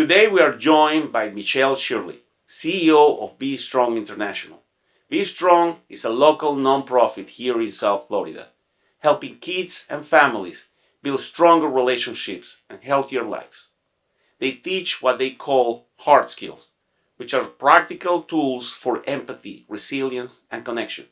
Today we are joined by Michelle Shirley, CEO of Be Strong International. Be Strong is a local nonprofit here in South Florida, helping kids and families build stronger relationships and healthier lives. They teach what they call hard skills, which are practical tools for empathy, resilience, and connection.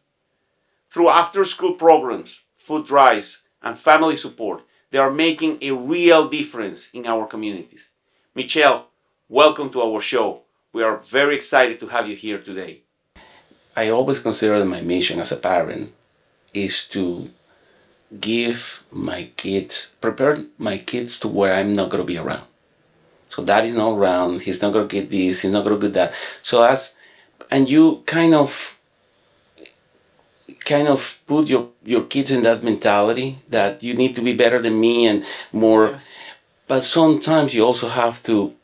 Through after-school programs, food drives, and family support, they are making a real difference in our communities. Michelle, welcome to our show. We are very excited to have you here today. I always consider my mission as a parent is to prepare my kids to where I'm not going to be around. So daddy's not around, he's not going to get this, he's not going to get that. And you kind of put your kids in that mentality that you need to be better than me and more. Yeah. But sometimes you also have to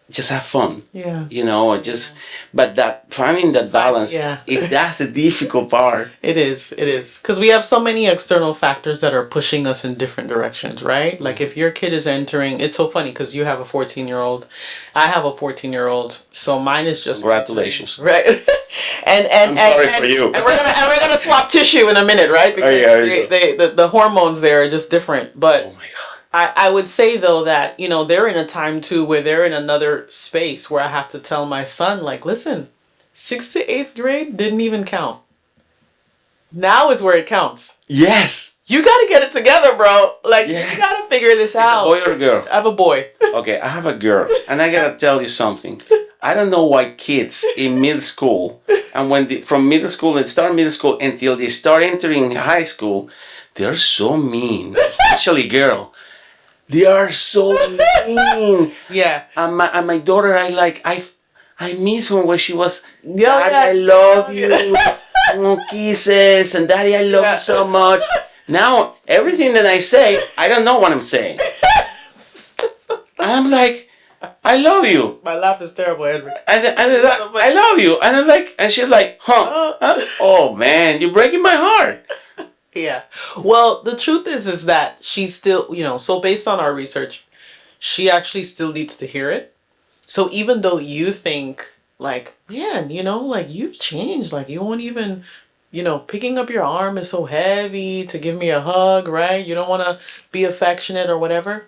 just have fun. Yeah. But that finding that balance, that's the difficult part. It is. Because we have so many external factors that are pushing us in different directions, right? Like if your kid is entering, it's so funny because you have a 14-year-old, I have a 14-year-old, so mine is just congratulations, right? I'm sorry for you. And we're gonna swap tissue in a minute, right? Because the hormones there are just different. But oh my God. I would say though that, they're in a time too where they're in another space where I have to tell my son, like, listen, 6th to 8th grade didn't even count. Now is where it counts. Yes. You got to get it together, bro. Like, yes. You got to figure this out. A boy or a girl? I have a boy. Okay, I have a girl. And I got to tell you something. I don't know why kids in middle school, and from middle school, they start middle school until they start entering high school, they're so mean, especially girl. They are so mean. Yeah. And my daughter, I miss when she was, Daddy, I love you. Kisses. And Daddy, I love you so much. Now, everything that I say, I don't know what I'm saying. I'm like, I love you. My laugh is terrible, Edward. And I love you. And I'm like, and she's like, huh? Oh man, you're breaking my heart. Yeah. Well, the truth is that she's still, so based on our research, she actually still needs to hear it. So even though you think like, man, like you've changed, like you won't even, picking up your arm is so heavy to give me a hug, right? You don't want to be affectionate or whatever.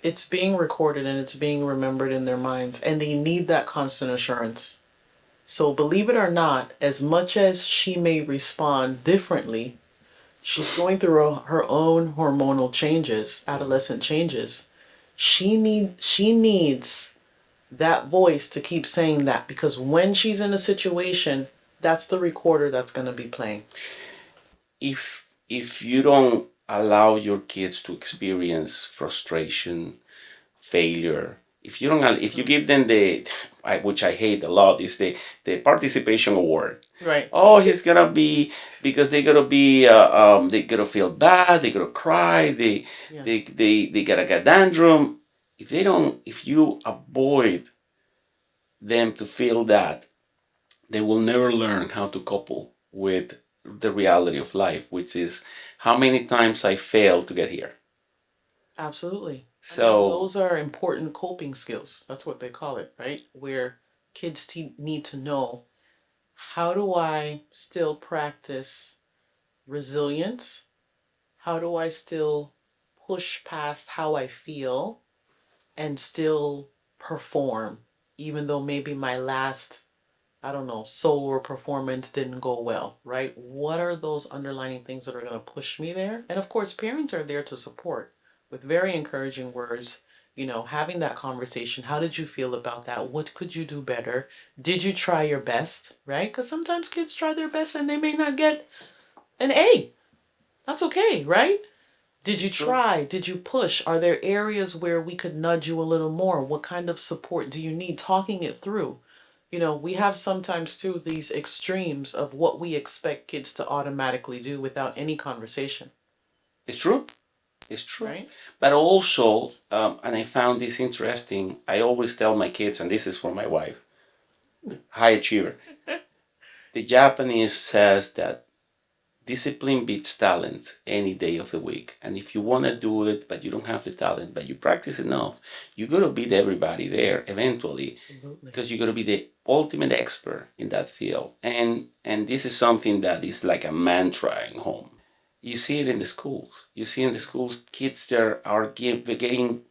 It's being recorded and it's being remembered in their minds, and they need that constant assurance. So believe it or not, as much as she may respond differently, she's going through her own hormonal changes, adolescent changes. She needs that voice to keep saying that, because when she's in a situation, that's the recorder that's going to be playing. If you don't allow your kids to experience frustration, failure, if you give them which I hate a lot, is the participation award. Right. Oh, he's gonna be, because they're gonna be they're gonna feel bad, they're gonna cry, they gotta get tantrum. If you avoid them to feel that, they will never learn how to couple with the reality of life, which is how many times I failed to get here. Absolutely. So those are important coping skills. That's what they call it, right? Where kids need to know, how do I still practice resilience? How do I still push past how I feel and still perform, even though maybe my last, solo performance didn't go well, right? What are those underlining things that are going to push me there? And of course, parents are there to support with very encouraging words, having that conversation. How did you feel about that? What could you do better? Did you try your best, right? Because sometimes kids try their best and they may not get an A. That's okay, right? Did you try? Did you push? Are there areas where we could nudge you a little more? What kind of support do you need? Talking it through. We have sometimes too these extremes of what we expect kids to automatically do without any conversation. It's true. It's true. Right? But also, and I found this interesting, I always tell my kids, and this is for my wife, high achiever. The Japanese says that discipline beats talent any day of the week. And if you want to do it, but you don't have the talent, but you practice enough, you're going to beat everybody there eventually. Absolutely. Because you're going to be the ultimate expert in that field. And this is something that is like a mantra in home. You see it in the schools. You see in the schools, kids there are getting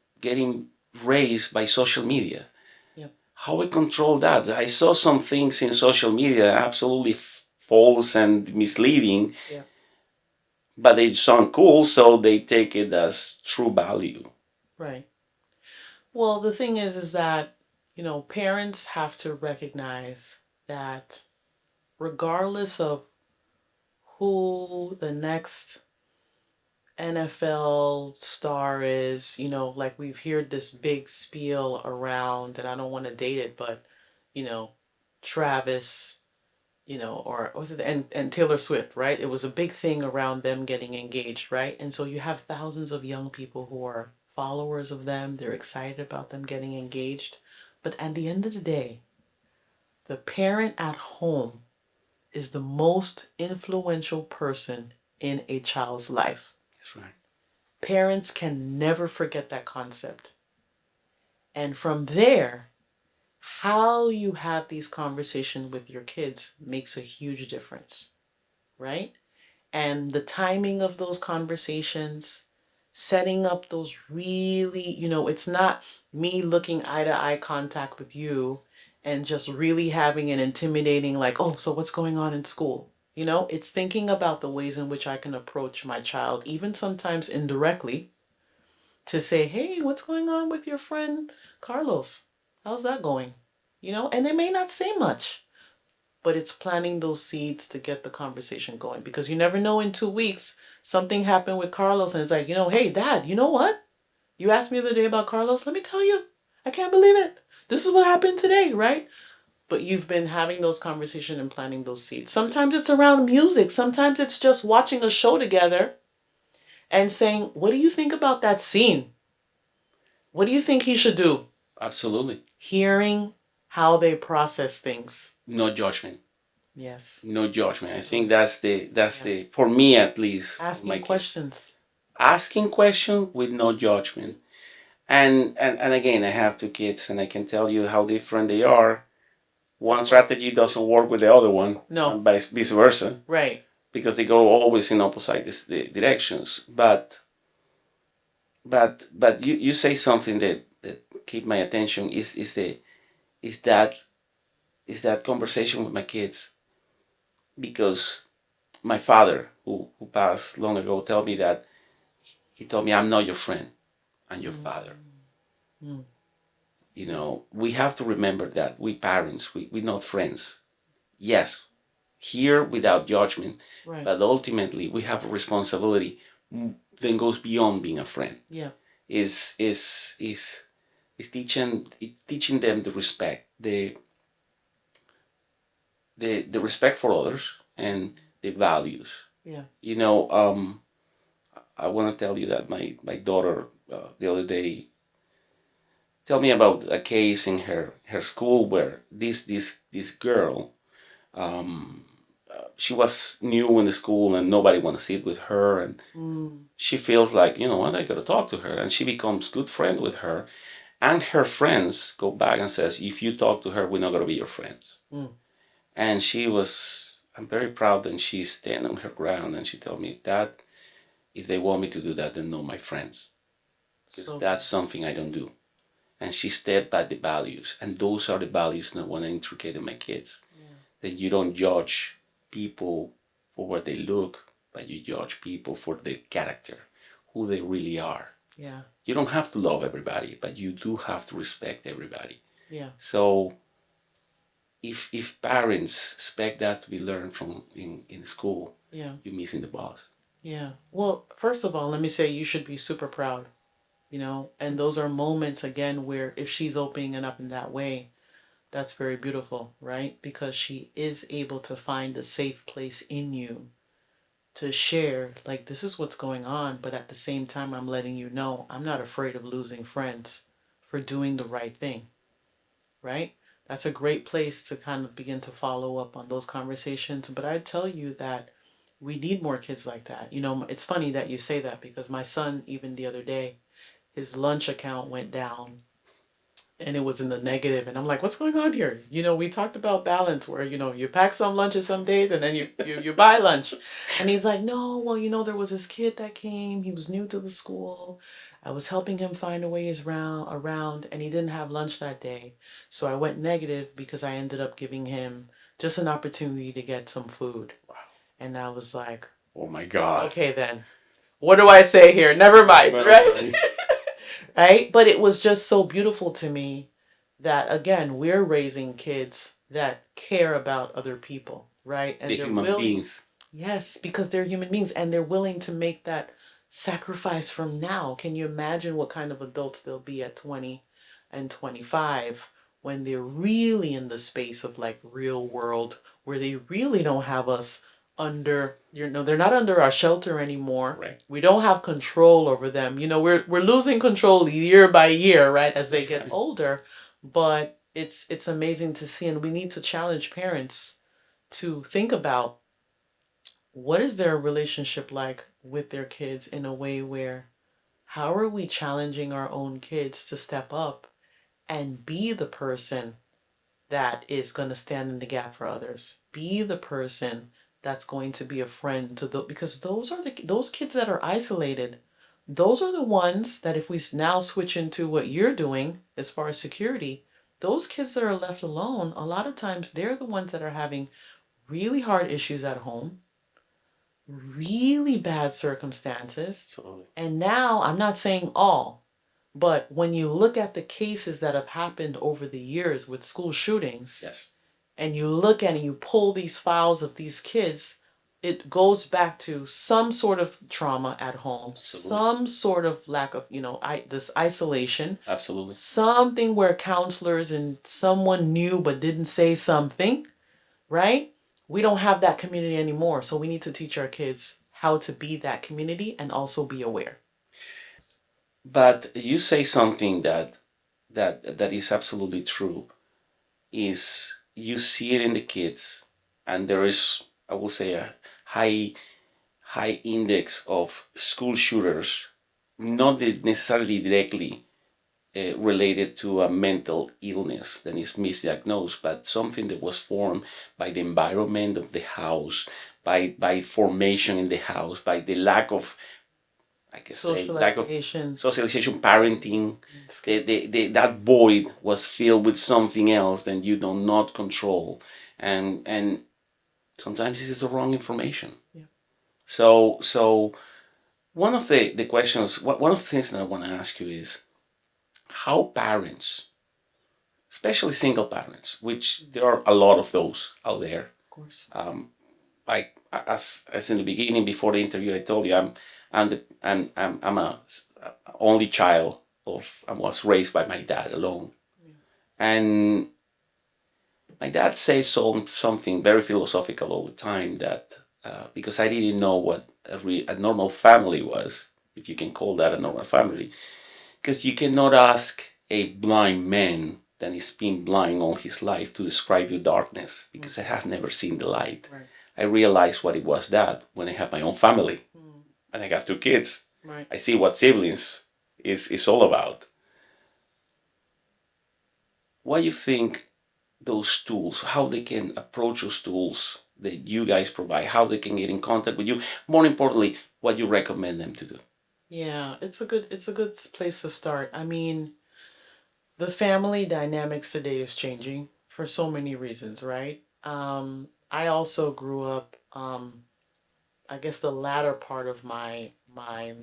raised by social media. Yep. How we control that? I saw some things in social media absolutely false and misleading, Yeah. but they sound cool, so they take it as true value. Right. Well, the thing is that, parents have to recognize that regardless of who the next NFL star is, like we've heard this big spiel around, and I don't want to date it, but, you know, Travis, or was it, and Taylor Swift, right? It was a big thing around them getting engaged, right? And so you have thousands of young people who are followers of them. They're excited about them getting engaged. But at the end of the day, the parent at home is the most influential person in a child's life. That's right. Parents can never forget that concept. And from there, how you have these conversations with your kids makes a huge difference, right? And the timing of those conversations, setting up those really, it's not me looking eye to eye contact with you and just really having an intimidating, like, oh, so what's going on in school? It's thinking about the ways in which I can approach my child, even sometimes indirectly, to say, hey, what's going on with your friend Carlos? How's that going? And they may not say much, but it's planting those seeds to get the conversation going, because you never know, in 2 weeks, something happened with Carlos and it's like, hey, Dad, you know what? You asked me the other day about Carlos. Let me tell you, I can't believe it. This is what happened today, right? But you've been having those conversations and planting those seeds. Sometimes it's around music. Sometimes it's just watching a show together and saying, what do you think about that scene? What do you think he should do? Absolutely. Hearing how they process things. No judgment. Yes. No judgment. I think that's the for me at least. Asking questions. Asking questions with no judgment. And again, I have 2 kids, and I can tell you how different they are. One strategy doesn't work with the other one. No. And vice versa. Right. Because they go always in opposite directions. But you say something that keep my attention is that conversation with my kids, because my father, who passed long ago, told me that he told me, I'm not your friend, I'm your father. Mm. We have to remember that we parents, we're not friends. Yes, here without judgment, Right. but ultimately we have a responsibility that goes beyond being a friend. Yeah. Is teaching them the respect, the respect for others and the values. Yeah. I want to tell you that my daughter the other day tell me about a case in her school where this girl, she was new in the school and nobody want to sit with her, and she feels like, you know what, I gotta talk to her, and she becomes good friend with her, and her friends go back and says, if you talk to her, we're not gonna be your friends. And I'm very proud, and she stand on her ground, and she told me that if they want me to do that, then know my friends, because that's something I don't do. And she stepped by the values, and those are the values that I want to inculcate in my kids. Yeah. That you don't judge people for what they look, but you judge people for their character, who they really are. Yeah. You don't have to love everybody, but you do have to respect everybody. Yeah. So if parents expect that to be learned from in school, yeah, you're missing the boss. Yeah. Well, first of all, let me say you should be super proud. And those are moments, again, where if she's opening it up in that way, that's very beautiful, right? Because she is able to find a safe place in you to share, like, this is what's going on, but at the same time, I'm letting you know I'm not afraid of losing friends for doing the right thing, right? That's a great place to kind of begin to follow up on those conversations. But I tell you that We need more kids like that. You know, it's funny that you say that because my son, even the other day, his lunch account went down and it was in the negative, and I'm like, what's going on here? You know, we talked about balance where, you know, you pack some lunches some days and then you buy lunch. And he's like, no, well, you know, there was this kid that came, he was new to the school, I was helping him find a ways around, and he didn't have lunch that day, so I went negative because I ended up giving him just an opportunity to get some food. And I was like, Oh my God. okay then, what do I say here? Never mind, right? Right? But it was just so beautiful to me that, again, we're raising kids that care about other people, right? And The they're human willing, beings. yes, because they're human beings and they're willing to make that sacrifice from now. Can you imagine what kind of adults they'll be at 20 and 25 when they're really in the space of like real world, where they really don't have us under, you know, they're not under our shelter anymore. Right. We don't have control over them. You know, we're losing control year by year, right, as they get older. But it's amazing to see, and we need to challenge parents to think about what is their relationship like with their kids in a way where how are we challenging our own kids to step up and be the person that is going to stand in the gap for others. Be the person that's going to be a friend to the, because those kids that are isolated, those are the ones that if we now switch into what you're doing as far as security, those kids that are left alone, a lot of times they're the ones that are having really hard issues at home, really bad circumstances. Absolutely. And now I'm not saying all, but when you look at the cases that have happened over the years with school shootings, Yes. and you look at and you pull these files of these kids, it goes back to some sort of trauma at home, Absolutely. some sort of lack of, you know, this isolation. Absolutely. Something where counselors and someone knew but didn't say something, right? We don't have that community anymore. So we need to teach our kids how to be that community and also be aware. But you say something that is absolutely true. Is you see it in the kids, and there is, I will say, a high index of school shooters, not necessarily directly related to a mental illness that is misdiagnosed, but something that was formed by the environment of the house, by formation in the house, by the lack of, I guess, lack of socialization, parenting. That void was filled with something else that you do not control, and sometimes this is the wrong information. Yeah. So one of the questions, one of the things that I want to ask you is how parents, especially single parents, which there are a lot of those out there. Of course. Like as in the beginning, before the interview, I told you I'm a only child of, I was raised by my dad alone. Yeah. And my dad says something very philosophical all the time, that because I didn't know what a normal family was, if you can call that a normal family, because you cannot ask a blind man that has been blind all his life to describe your darkness, because I have never seen the light. Right. I realized what it was that when I have my own family, and I got 2 kids. Right. I see what siblings is all about. What do you think those tools, how they can approach those tools that you guys provide, how they can get in contact with you, more importantly, what you recommend them to do? Yeah, it's a good place to start. I mean, the family dynamics today is changing for so many reasons, right? I also grew up, I guess the latter part of my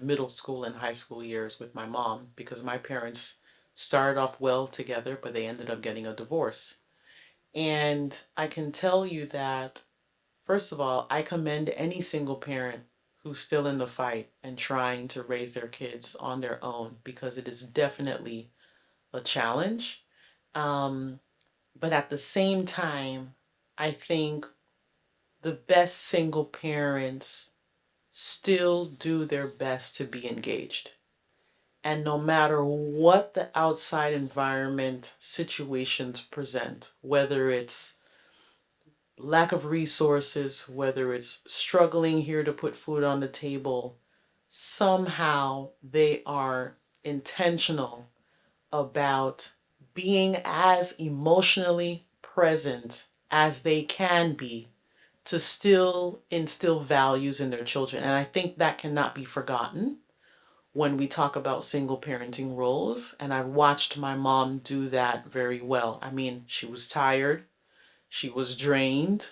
middle school and high school years with my mom, because my parents started off well together, but they ended up getting a divorce. And I can tell you that, first of all, I commend any single parent who's still in the fight and trying to raise their kids on their own, because it is definitely a challenge. But at the same time, I think the best single parents still do their best to be engaged. And no matter what the outside environment situations present, whether it's lack of resources, whether it's struggling here to put food on the table, somehow they are intentional about being as emotionally present as they can be to still instill values in their children. And I think that cannot be forgotten when we talk about single parenting roles. And I watched my mom do that very well. I mean, she was tired, she was drained,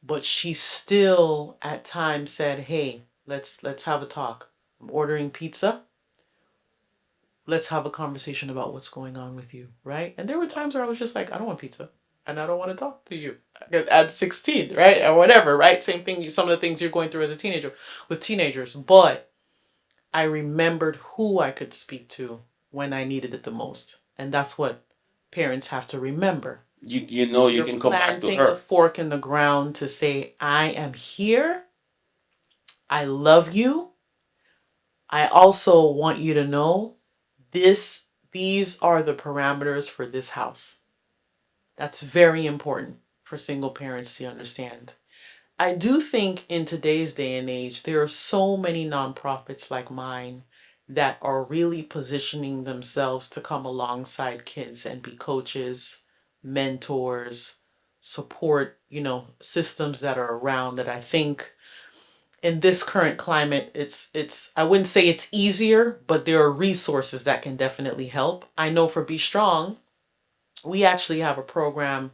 but she still at times said, "Hey, let's have a talk. I'm ordering pizza. Let's have a conversation about what's going on with you," right? And there were times where I was just like, "I don't want pizza and I don't want to talk to you." I'm 16, right? Or whatever, right? Same thing, some of the things you're going through as a teenager with teenagers. But I remembered who I could speak to when I needed it the most. And that's what parents have to remember. You know you You're can come back to planting a her. fork in the ground to say, "I am here. I love you. I also want you to know this these are the parameters for this house." That's very important for single parents to understand. I do think in today's day and age, there are so many nonprofits like mine that are really positioning themselves to come alongside kids and be coaches, mentors, support, systems that are around that I think in this current climate, it's I wouldn't say it's easier, but there are resources that can definitely help. I know for Be Strong, we actually have a program,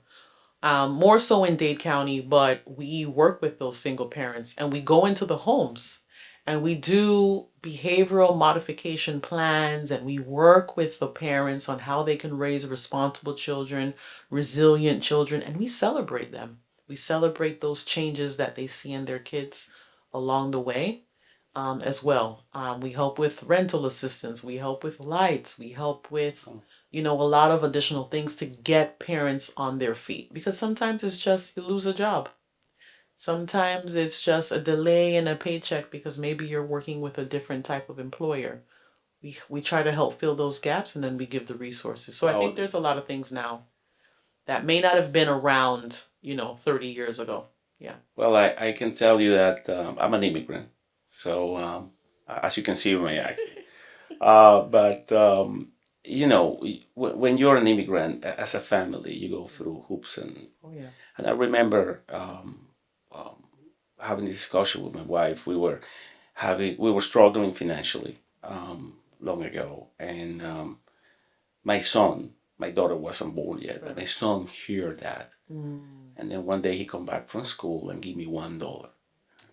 more so in Dade County, but we work with those single parents and we go into the homes and we do behavioral modification plans and we work with the parents on how they can raise responsible children, resilient children, and we celebrate them. We celebrate those changes that they see in their kids along the way, as well. We help with rental assistance, we help with lights, we help with a lot of additional things to get parents on their feet, because sometimes it's just you lose a job. Sometimes it's just a delay in a paycheck because maybe you're working with a different type of employer. We try to help fill those gaps and then we give the resources. So I think Oh, there's a lot of things now that may not have been around, 30 years ago. Yeah. well, I can tell you that I'm an immigrant. So, as you can see in my accent. But when you're an immigrant as a family, you go through hoops Oh yeah. and I remember having this discussion with my wife. We were struggling financially long ago, and my daughter wasn't born yet, but my son heard that, and then one day he come back from school and give me $1.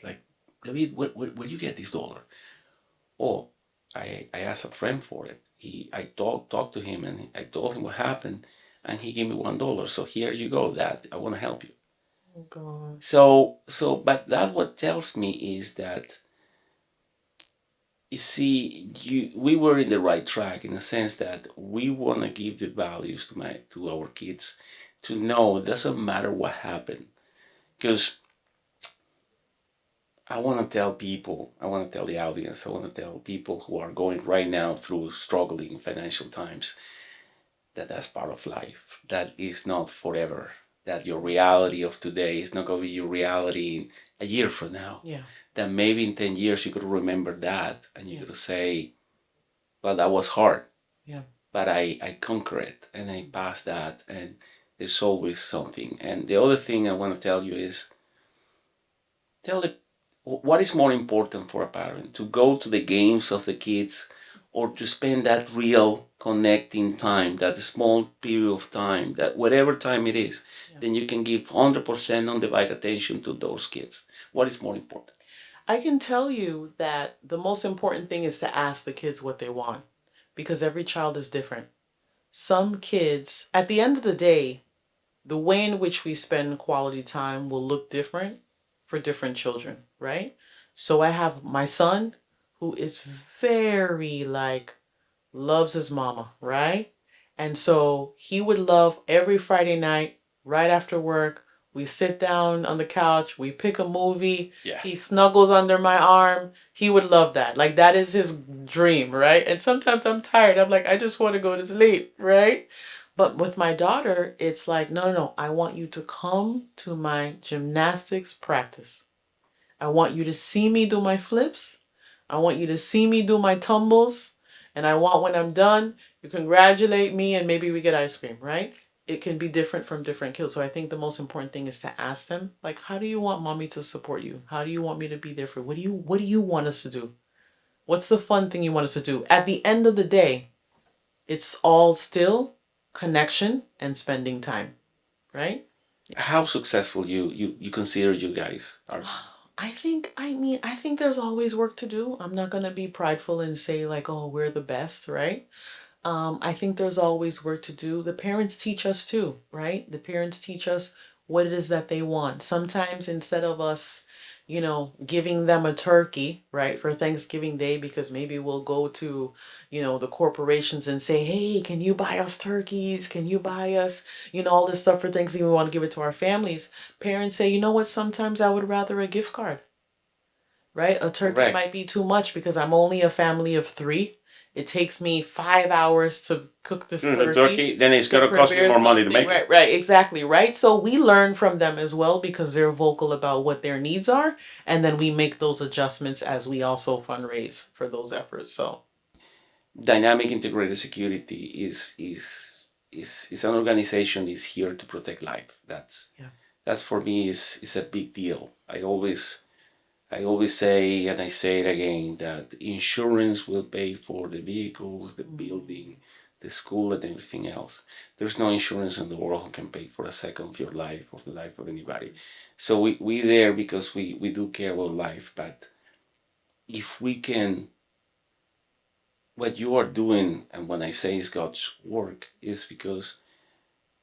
Like, David, where you get this dollar? Oh, I asked a friend for it. I talked to him and I told him what happened, and he gave me $1. So here you go, Dad. I want to help you. Oh God. But that what tells me is that, you see, we were in the right track in the sense that we want to give the values to our kids, to know it doesn't matter what happened, because I want to tell people, I want to tell the audience, I want to tell people who are going right now through struggling financial times, that that's part of life. That is not forever. That your reality of today is not going to be your reality a year from now. Yeah. That maybe in 10 years you could remember that and you could say, well, that was hard. Yeah. But I conquered it and I passed that, and there's always something. And the other thing I want to tell you is, tell it, what is more important for a parent, to go to the games of the kids or to spend that real connecting time, that small period of time, that whatever time it is, then you can give 100% undivided attention to those kids. What is more important? I can tell you that the most important thing is to ask the kids what they want, because every child is different. Some kids, at the end of the day, the way in which we spend quality time will look different for different children, right? So I have my son who is very loves his mama, right? And so he would love every Friday night, right after work, we sit down on the couch, we pick a movie, Yes. he snuggles under my arm. He would love that. Like, that is his dream, right? And sometimes I'm tired. I'm like, I just want to go to sleep, right? But with my daughter, it's like, no, no, no. I want you to come to my gymnastics practice. I want you to see me do my flips. I want you to see me do my tumbles. And I want when I'm done, you congratulate me and maybe we get ice cream, right? It can be different from different kids. So I think the most important thing is to ask them, like, how do you want mommy to support you? How do you want me to be there for you? What do you want us to do? What's the fun thing you want us to do? At the end of the day, it's all still connection and spending time, right? How successful you consider you guys are? I think there's always work to do. I'm not going to be prideful and say, like, oh, we're the best, right? I think there's always work to do. The parents teach us too, right? The parents teach us what it is that they want. Sometimes instead of us, giving them a turkey, right, for Thanksgiving Day, because maybe we'll go to, the corporations and say, hey, can you buy us turkeys? Can you buy us, all this stuff for Thanksgiving? We want to give it to our families. Parents say, you know what? Sometimes I would rather a gift card, right? A turkey Correct. might be too much because I'm only a family of three. It takes me 5 hours to cook this The turkey, turkey, then it's to gonna cost you prepare more money to something. make it. Right, right, exactly, right? So we learn from them as well because they're vocal about what their needs are. And then we make those adjustments as we also fundraise for those efforts. So, Dynamic integrated security is an organization is here to protect life. yeah. That's for me is a big deal. I always say, and I say it again, that insurance will pay for the vehicles, the building, the school, and everything else. There's no insurance in the world who can pay for a second of your life or the life of anybody. So we there because we do care about life. But if we can, what you are doing, and when I say it's God's work, is because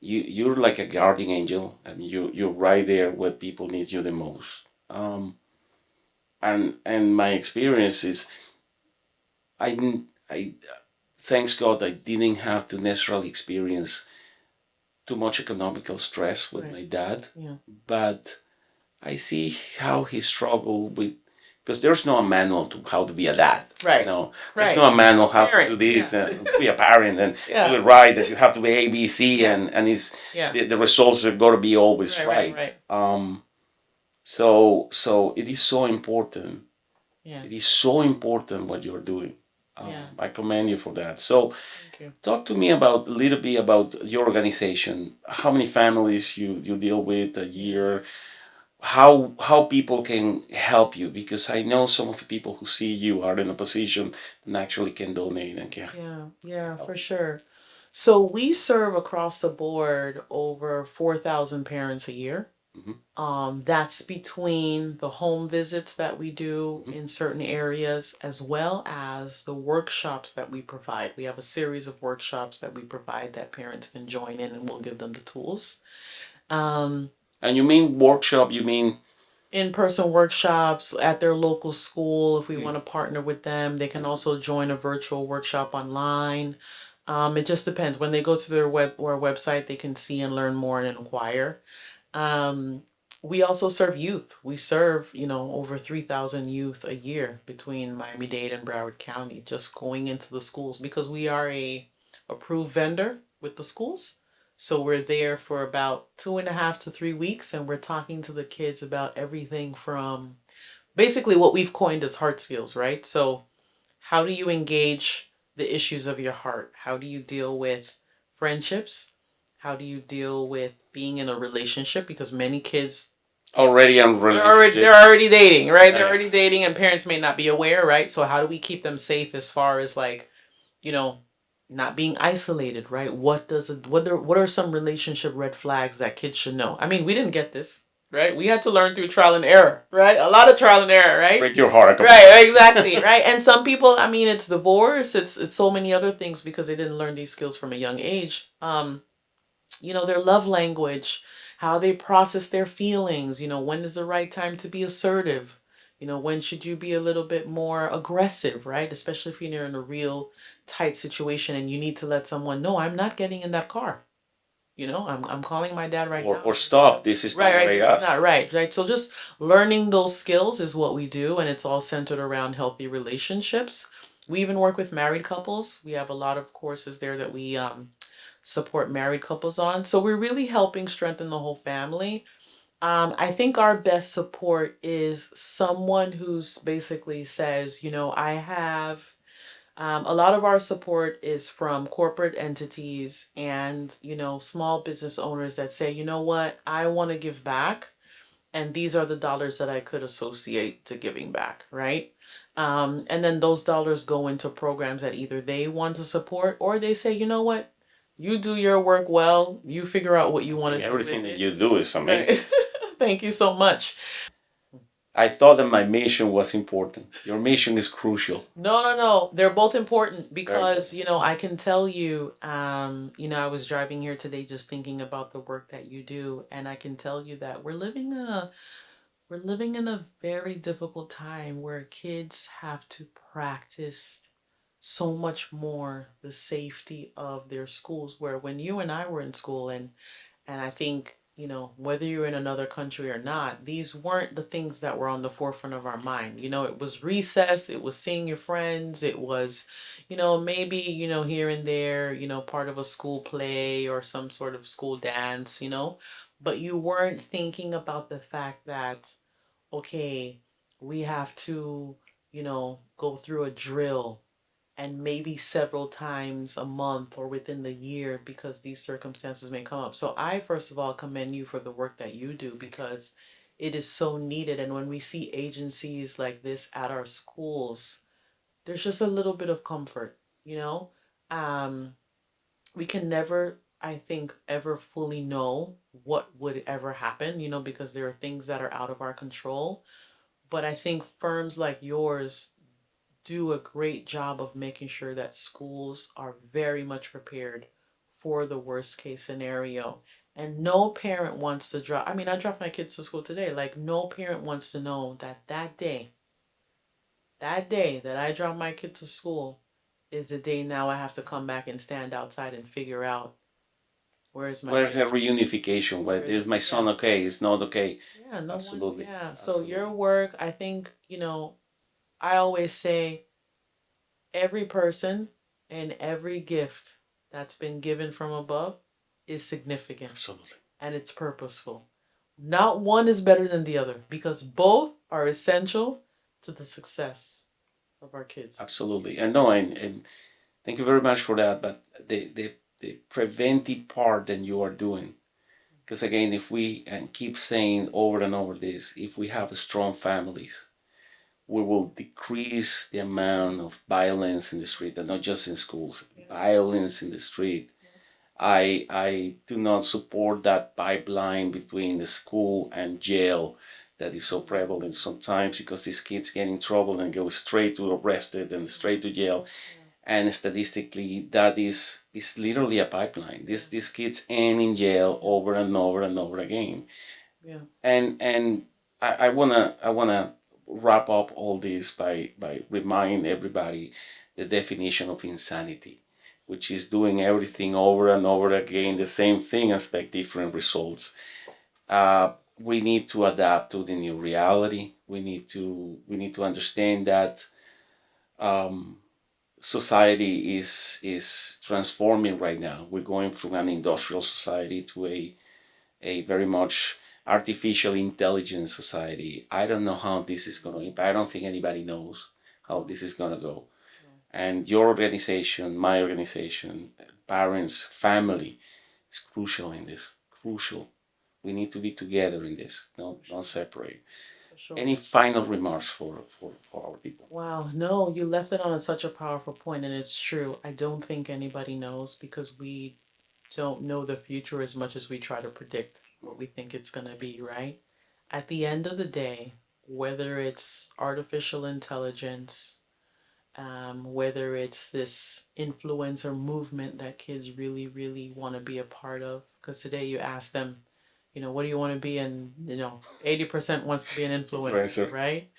you're like a guardian angel. I mean, you're right there where people need you the most. And my experience is I thanks God I didn't have to necessarily experience too much economical stress with Right. my dad, Yeah. but I see how he struggled with because there's no manual to how to be a dad. Right. There's Right. no manual how to Parent. do this Yeah. and be a parent and Yeah. do it right. That you have to be A, B, C, Yeah. and it's Yeah. the results are going to be always Right, right. right, So it is so important. Yeah. It is so important what you're doing. Yeah. I commend you for that. So Thank you. talk to me about a little bit about your organization. How many families you deal with a year? How people can help you? Because I know some of the people who see you are in a position and actually can donate and can. Yeah, yeah, Help. for sure. So we serve across the board over 4,000 parents a year. Mhm. That's between the home visits that we do Mhm. in certain areas as well as the workshops that we provide. We have a series of workshops that we provide that parents can join in and we'll give them the tools. Um, And you mean workshop? You mean In-person workshops at their local school if we mm, want to partner with them. They can also join a virtual workshop online. It just depends. When they go to their website, they can see and learn more and inquire. Um, we also serve youth. We serve, over 3,000 youth a year between Miami-Dade and Broward County, just going into the schools because we are a approved vendor with the schools. So we're there for about 2.5 to 3 weeks, and we're talking to the kids about everything from basically what we've coined as heart skills, right? So how do you engage the issues of your heart? How do you deal with friendships? How do you deal with being in a relationship? Because many kids already in relationship? they're already dating, right? They're Yeah. already dating, and parents may not be aware, right? So how do we keep them safe as far as like, you know, not being isolated, right? What are some relationship red flags that kids should know? I mean, we didn't get this, right? We had to learn through trial and error, right? A lot of trial and error, right? Break your heart a couple Right, times. exactly, right. And some people, I mean, it's divorce, it's so many other things because they didn't learn these skills from a young age. Their love language, how they process their feelings, when is the right time to be assertive? When should you be a little bit more aggressive, right? Especially if you're in a real tight situation and you need to let someone know, I'm not getting in that car. I'm calling my dad right now. Or stop. This is Right, not what right. I This is asked. not right, right? So just learning those skills is what we do, and it's all centered around healthy relationships. We even work with married couples. We have a lot of courses there that we support married couples on. So we're really helping strengthen the whole family. I think our best support is someone who's basically says, I have a lot of our support is from corporate entities and, small business owners that say, you know what, I want to give back. And these are the dollars that I could associate to giving back, right? And then those dollars go into programs that either they want to support or they say, you know what, you do your work well, you figure out what you want to do with Everything that it. you do is amazing. Right. Thank you so much. I thought that my mission was important. Your mission is crucial. No. They're both important because, Very I can tell you, I was driving here today just thinking about the work that you do, and I can tell you that we're living in a very difficult time where kids have to practice so much more the safety of their schools, where when you and I were in school, and I think, whether you're in another country or not, these weren't the things that were on the forefront of our mind. It was recess, it was seeing your friends, it was, maybe, here and there, part of a school play or some sort of school dance, but you weren't thinking about the fact that, okay, we have to, go through a drill and maybe several times a month or within the year because these circumstances may come up. So I first of all commend you for the work that you do because it is so needed. And when we see agencies like this at our schools, there's just a little bit of comfort, you know? Um, we can never, I think, ever fully know what would ever happen, because there are things that are out of our control. But I think firms like yours do a great job of making sure that schools are very much prepared for the worst case scenario. And no parent wants to drop, I mean, I dropped my kids to school today. Like, no parent wants to know that that day that I drop my kid to school is the day now I have to come back and stand outside and figure out where's my Where's the kid. reunification? Where is my son Yeah. okay? Is not okay? Yeah, no one. Absolutely. Yeah. So your Absolutely. work, I think, I always say every person and every gift that's been given from above is significant Absolutely. and it's purposeful. Not one is better than the other because both are essential to the success of our kids. Absolutely. And no, and thank you very much for that. But the preventive part that you are doing, because again, if we and keep saying over and over this, if we have strong families, we will decrease the amount of violence in the street, and not just in schools, Yeah. violence in the street. I do not support that pipeline between the school and jail that is so prevalent sometimes because these kids get in trouble and go straight to arrested and straight to jail. And statistically, that is literally a pipeline. These kids end in jail over and over and over again. Yeah. And I wanna wrap up all this by reminding everybody the definition of insanity, which is doing everything over and over again, the same thing, expect different results. We need to adapt to the new reality. We need to understand that um, society is transforming right now. We're going from an industrial society to a very much artificial intelligence society. I don't know how this is going to impact. I don't think anybody knows how this is going to go. And your organization, my organization, parents, family is crucial in this. Crucial. We need to be together in this, not separate. For sure. Any final remarks for our people? Wow, no, you left it on such a powerful point, and it's true. I don't think anybody knows because we don't know the future as much as we try to predict what we think it's going to be, right? At the end of the day, whether it's artificial intelligence, whether it's this influencer movement that kids really, really want to be a part of, because today you ask them, what do you want to be? And, 80% wants to be an influencer, right?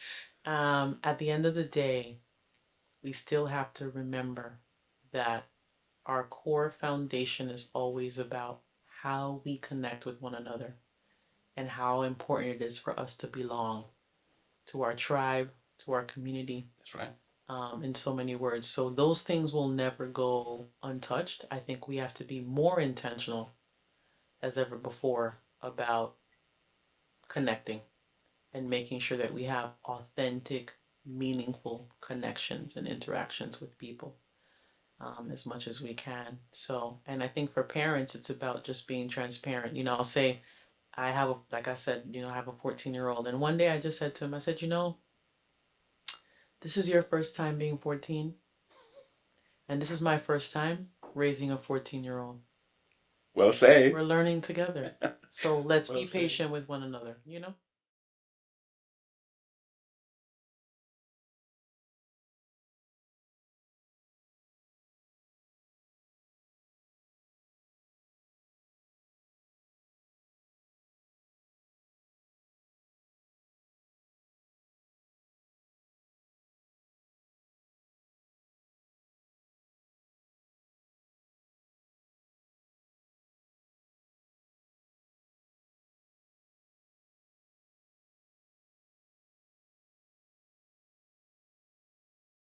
At the end of the day, we still have to remember that our core foundation is always about how we connect with one another and how important it is for us to belong to our tribe, to our community. That's right. in so many words. So those things will never go untouched. I think we have to be more intentional as ever before about connecting and making sure that we have authentic, meaningful connections and interactions with people, as much as we can. So, and I think for parents, it's about just being transparent. I'll say, like I said, I have a 14-year-old. And one day I just said to him, I said, this is your first time being 14. And this is my first time raising a 14-year-old. Well said. We're learning together. So let's Well be said. patient with one another.